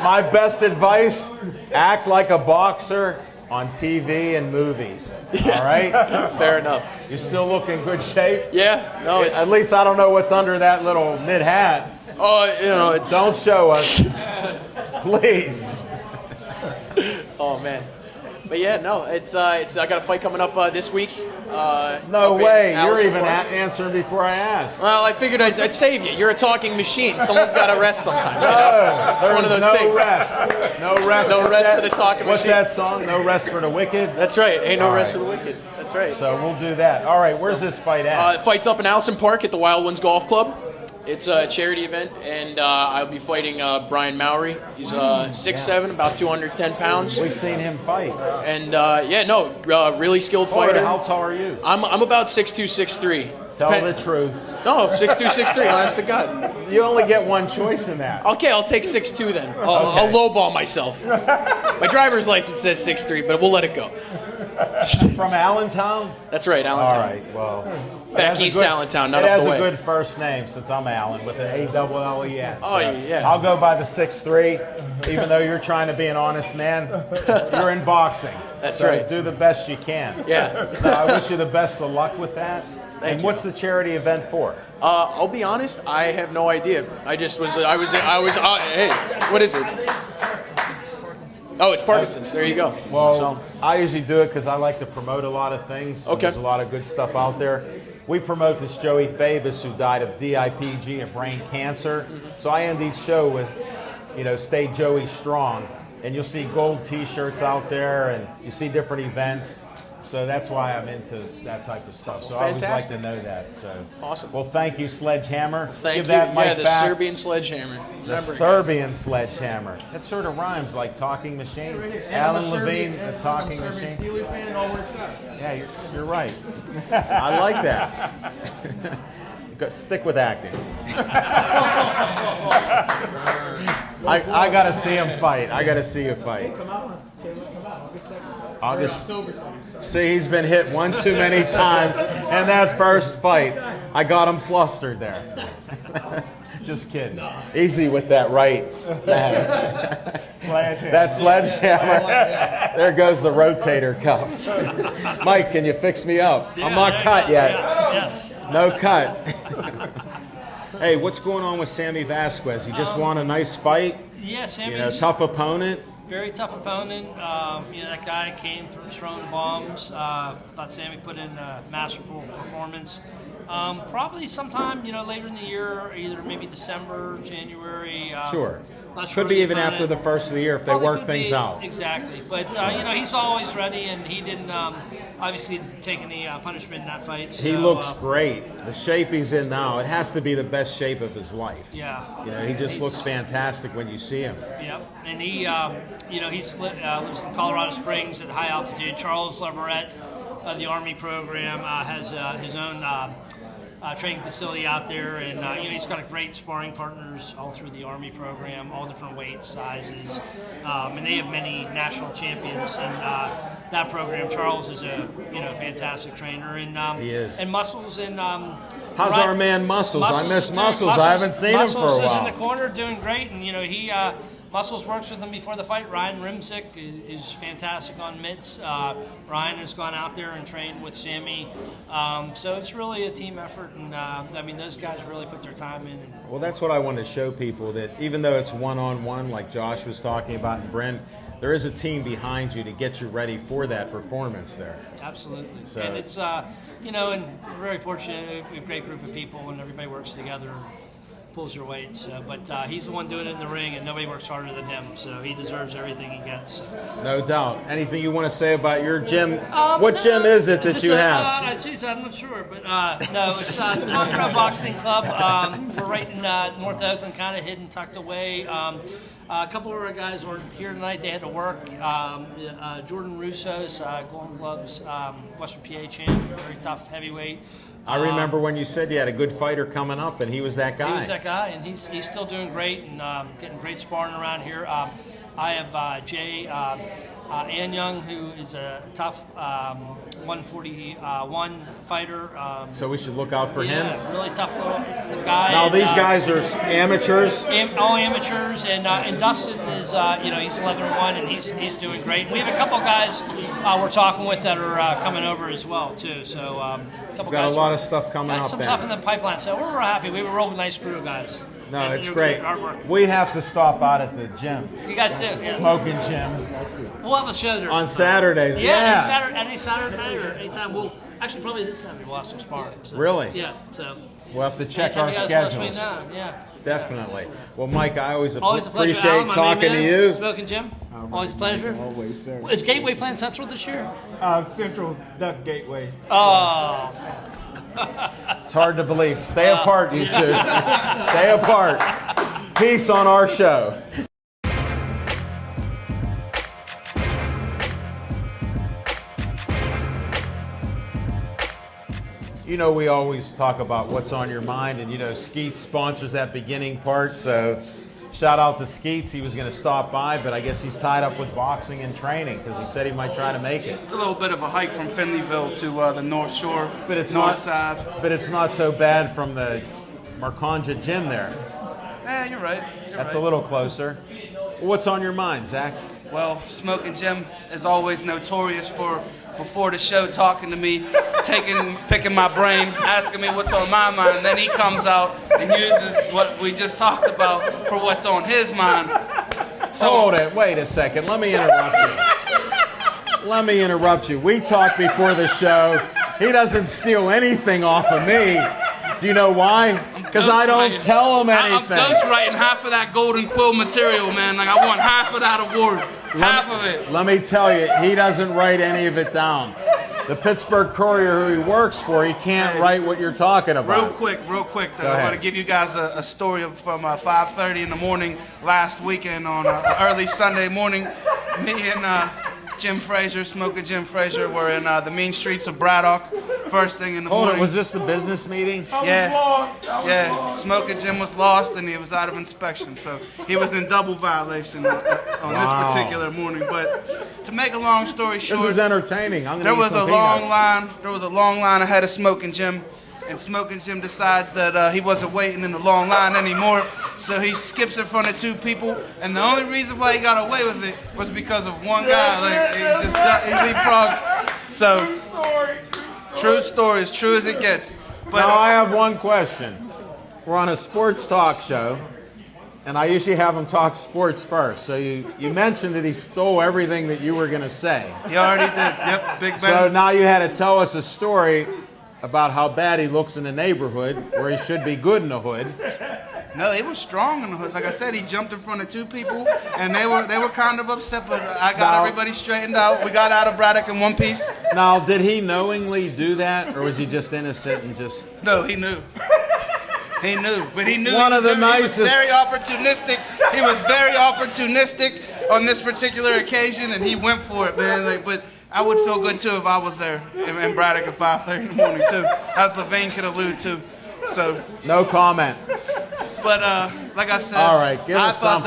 My best advice: act like a boxer on TV and movies. All right? Fair enough. You still look in good shape? Yeah. No, at least I don't know what's under that little knit hat. Oh, it's... Don't show us. Please. Oh, man. But yeah, no, I got a fight coming up this week. No way. You're even answering before I asked. Well, I figured I'd save you. You're a talking machine. Someone's got to rest sometimes. You know? It's one of those things. Rest. No rest. No rest for the talking What's machine. What's that song? No rest for the wicked? That's right. Ain't no rest for the wicked. That's right. So we'll do that. All right. Where's this fight at? Fight's up in Allison Park at the Wild Ones Golf Club. It's a charity event, and I'll be fighting Brian Mowry. He's 6'7", about 210 pounds. We've seen him fight. And really skilled fighter. How tall are you? I'm about 6'2", 6'3". Tell the truth. No, 6'2", 6'3", honest to God. You only get one choice in that. Okay, I'll take 6'2" then. I'll lowball myself. My driver's license says 6'3", but we'll let it go. From Allentown? That's right, Allentown. All right, well. Back east Allentown, not up the way. It has a good first name since I'm Allen with an A-double-L-E-N. Oh, yeah. I'll go by the 6'3", even though you're trying to be an honest man. You're in boxing. That's so right. Do the best you can. Yeah. So I wish you the best of luck with that. Thank you. What's the charity event for? I'll be honest, I have no idea. Hey, what is it? Oh, it's Parkinson's. There you go. Well, I usually do it because I like to promote a lot of things. Okay. There's a lot of good stuff out there. We promote this Joey Fabus who died of DIPG, a brain cancer. So I end each show with, stay Joey strong. And you'll see gold T-shirts out there, and you see different events. So that's why I'm into that type of stuff. So I always like to know that. So awesome. Well, thank you, Sledgehammer. Thank Give that you. mic Yeah, the back. Serbian Sledgehammer. The Serbian Sledgehammer. That sort of rhymes like talking machine. Alan Levine, the talking machine. Steelers fan, it all works out. Yeah, you're right. I like that. Stick with acting. I got to see him fight. I got to see you fight. August. See, he's been hit one too many times in that first fight. I got him flustered there. Just kidding. Easy with that right. Sledgehammer. That sledgehammer. There goes the rotator cuff. Mike, can you fix me up? I'm not cut yet. Yes. No cut. Hey, what's going on with Sammy Vasquez? He just won a nice fight. Yeah, Sammy's tough opponent. Very tough opponent. That guy came from throwing bombs. Thought Sammy put in a masterful performance. Probably sometime, later in the year, either maybe December, January. Sure. Not sure Could be even after the first of the year if they work things out. Exactly. But, he's always ready, and he didn't obviously take any punishment in that fight. So, he looks great. The shape he's in now, it has to be the best shape of his life. Yeah. He just looks fantastic when you see him. Yep. And he, lives in Colorado Springs at high altitude. Charles Leverett of the Army program has his own training facility out there, and he's got great sparring partners all through the Army program, all different weights, sizes, and they have many national champions in that program. Charles is a fantastic trainer, and he is. And Muscles and how's our man Muscles? I miss Muscles. I haven't seen him for a while. Muscles is in the corner doing great, and Muscles works with him before the fight. Ryan Rimsick is fantastic on mitts. Ryan has gone out there and trained with Sammy. So it's really a team effort, and I mean, those guys really put their time in. Well, that's what I want to show people, that even though it's one-on-one, like Josh was talking about, and Brent, there is a team behind you to get you ready for that performance there. Absolutely. So, and it's, you know, and we're very fortunate. We have a great group of people, and everybody works together and pulls their weight. So, but he's the one doing it in the ring, and nobody works harder than him. So he deserves everything he gets. So. No doubt. Anything you want to say about your gym? What gym is it that you have? Geez, I'm not sure, but no, it's the Conroe Boxing Club. We're right in North Oakland, kind of hidden, tucked away. A couple of our guys weren't here tonight. They had to work. Jordan Russo's Golden Gloves, Western PA champ, very tough heavyweight. I remember when you said you had a good fighter coming up, and he was that guy. He was that guy, and he's still doing great and getting great sparring around here. I have Jay Anyang, who is a tough 141 fighter. So we should look out for him? Yeah, really tough little guy. Now, these guys are amateurs? All amateurs, and Dustin is, you know, he's 11-1, and he's doing great. We have a couple guys we're talking with that are coming over as well, too. So a couple Got guys. A lot of stuff coming up. Some stuff in the pipeline, so we're happy. We have a real nice crew of guys. No, and it's great. Hard work. We have to stop out at the gym. You guys too. Yeah. Smoking Gym. We'll have a show there. On Saturdays. Yeah. Any Saturday night or anytime. We'll actually probably this Saturday we'll have some sparring. So. Really? Yeah. So. We'll have to check anytime our you guys schedules. Yeah. Definitely. Well, Mike, I always a pleasure. appreciate Alan, talking to you. Smoking Jim. Always a pleasure. Always, sir. Is Gateway playing Central this year? Central Duck Gateway. Oh. It's hard to believe. Stay apart, you two. Stay apart. Peace on our show. You know, we always talk about what's on your mind, and you know, Skeets sponsors that beginning part, so shout out to Skeets. He was going to stop by, but I guess he's tied up with boxing and training because he said he might try to make it. It's a little bit of a hike from Finleyville to the North Shore, but it's North Side. But it's not so bad from the Marconja gym there. You're right. That's a little closer. What's on your mind, Zach? Well, Smoking Jim is always notorious for, before the show, talking to me, picking my brain, asking me what's on my mind, and then he comes out and uses what we just talked about for what's on his mind. So, hold it. Wait a second. Let me interrupt you. Let me interrupt you. We talked before the show. He doesn't steal anything off of me. Do you know why? Because I don't tell him anything. I'm ghostwriting half of that Golden Quill material, man. Like, I want half of that award. Half of it. Let me tell you, he doesn't write any of it down. The Pittsburgh Courier, who he works for, he can't write what you're talking about. Real quick, though. I want to give you guys a story from 5:30 in the morning last weekend on early Sunday morning. Me and Jim Frazier, Smoking Jim Frazier, were in the mean streets of Braddock first thing in the morning. Hold it, was this the business meeting? Yeah. Smoking Jim was lost and he was out of inspection, so he was in double violation on this particular morning. But to make a long story short, this was entertaining. There was a long line ahead of Smoking Jim. And Smoking Jim decides that he wasn't waiting in the long line anymore, so he skips in front of two people, and the only reason why he got away with it was because of one guy. Like, he leapfrogged. So, true story, as true as it gets. But now I have one question. We're on a sports talk show, and I usually have him talk sports first. So you mentioned that he stole everything that you were going to say. He already did. Yep, Big Ben. So now you had to tell us a story about how bad he looks in the neighborhood, where he should be good in the hood. No, he was strong in the hood. Like I said, he jumped in front of two people, and they were kind of upset, but I got everybody straightened out. We got out of Braddock in one piece. Now, did he knowingly do that, or was he just innocent and just... No, he knew. He knew, but he knew One of the nicest... He was very opportunistic. He was very opportunistic on this particular occasion, and he went for it, man. Like, but I would feel good, too, if I was there in Braddock at 5:30 in the morning, too, as Levain could allude to. So, no comment. But like I said, all right, give us I thought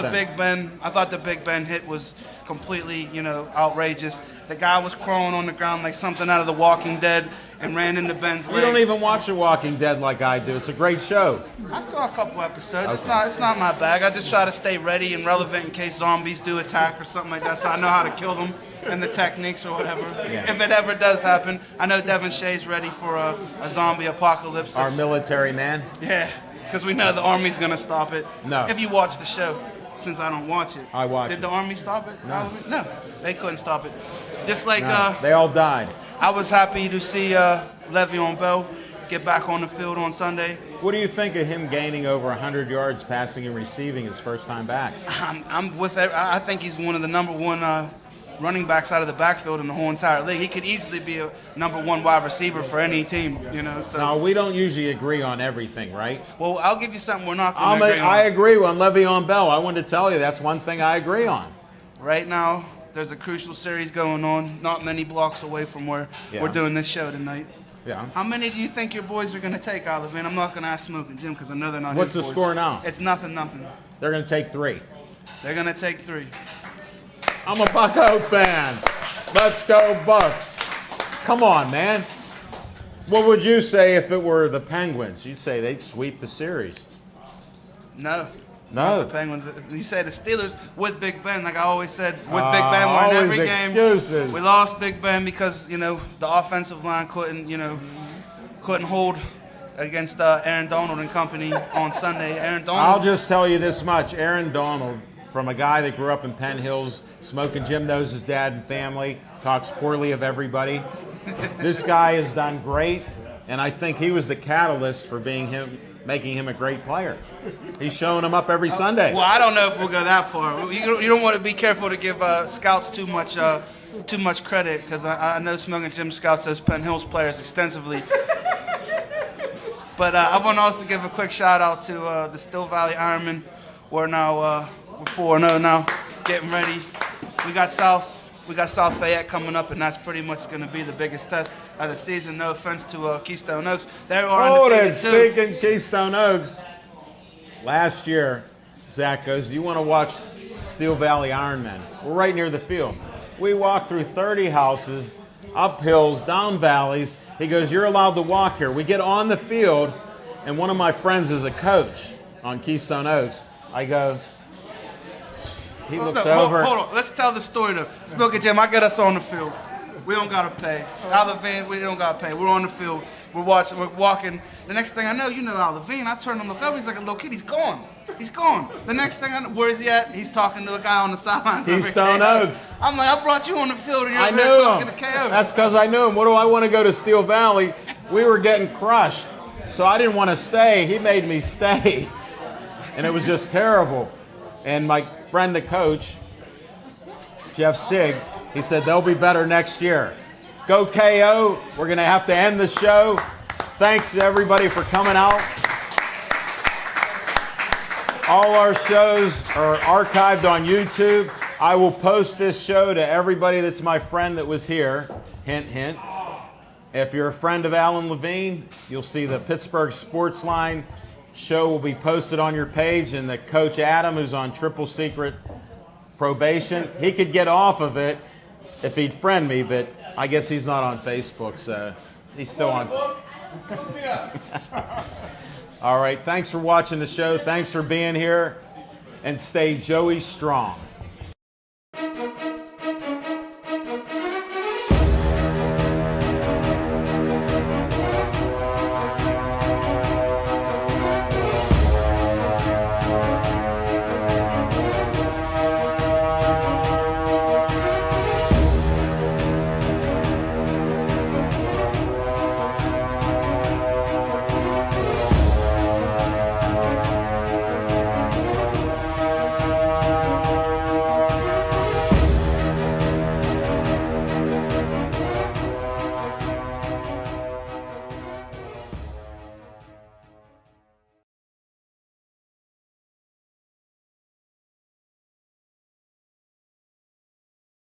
the Big Ben hit was completely, outrageous. The guy was crawling on the ground like something out of The Walking Dead. and ran into Ben's leg. You don't even watch The Walking Dead like I do. It's a great show. I saw a couple episodes. Okay. It's not my bag. I just try to stay ready and relevant in case zombies do attack or something like that, so I know how to kill them and the techniques or whatever. Yeah. If it ever does happen, I know Devin Shea's ready for a zombie apocalypse. Our military man. Yeah, because we know the Army's going to stop it. No. If you watch the show, since I don't watch it. I watch Did it. the Army stop it? No. No, they couldn't stop it. Just like No, they all died. I was happy to see Le'Veon Bell get back on the field on Sunday. What do you think of him gaining over 100 yards passing and receiving his first time back? I'm with it. I think he's one of the number one running backs out of the backfield in the whole entire league. He could easily be a number one wide receiver for any team, you know. So. Now, we don't usually agree on everything, right? Well, I'll give you something we're not going to agree on. I agree on Le'Veon Bell. I wanted to tell you that's one thing I agree on. Right now, there's a crucial series going on, not many blocks away from where we're doing this show tonight. Yeah. How many do you think your boys are going to take, Oliver? And I'm not going to ask Smoke and Jim because I know they're not What's his the boys. score now? It's nothing. They're going to take 3. They're going to take 3. I'm a Bucko fan. Let's go Bucks. Come on, man. What would you say if it were the Penguins? You'd say they'd sweep the series. No. No. Not the Penguins. You say the Steelers with Big Ben, like I always said, with Big Ben, we're in every always game. excuses. We lost Big Ben because, you know, the offensive line couldn't hold against Aaron Donald and company on Sunday. Aaron Donald. I'll just tell you this much. Aaron Donald, from a guy that grew up in Penn Hills, Smoking Jim knows his dad and family, talks poorly of everybody. This guy has done great, and I think he was the catalyst for making him a great player. He's showing him up every Sunday. Well, I don't know if we'll go that far. You don't want to be careful to give scouts too much credit, because I know Smoking Jim scouts those Penn Hills players extensively. But I want to also give a quick shout out to the Still Valley Ironmen. We're 4-0 now, getting ready. We got South Fayette coming up, and that's pretty much going to be the biggest test of the season. No offense to Keystone Oaks. They are undefeated too. Speaking Keystone Oaks, last year, Zach goes, do you want to watch Steel Valley Ironmen? We're right near the field. We walk through 30 houses, up hills, down valleys. He goes, you're allowed to walk here. We get on the field, and one of my friends is a coach on Keystone Oaks. I go, he looks over. Hold on. Let's tell the story though. Smoking Jim, I get us on the field. We don't gotta pay. Al Levine, we don't gotta pay. We're on the field. We're walking. The next thing I know, Al Levine, I turn and look over. He's like a little kid. He's gone. The next thing I know, where is he at? He's talking to a guy on the sidelines. Keystone Oaks. I'm like, I brought you on the field and you're I over there knew talking him. to KO. That's because I knew him. What do I want to go to Steel Valley? We were getting crushed. So I didn't want to stay. He made me stay. And it was just terrible. And my friend, the coach, Jeff Sig, he said, they'll be better next year. Go KO. We're going to have to end the show. Thanks to everybody for coming out. All our shows are archived on YouTube. I will post this show to everybody that's my friend that was here. Hint, hint. If you're a friend of Alan Levine, you'll see the Pittsburgh Sportsline show will be posted on your page, and the Coach Adam, who's on triple secret probation, he could get off of it if he'd friend me, but I guess he's not on Facebook, so he's still on. All right, thanks for watching the show. Thanks for being here, and stay Joey strong.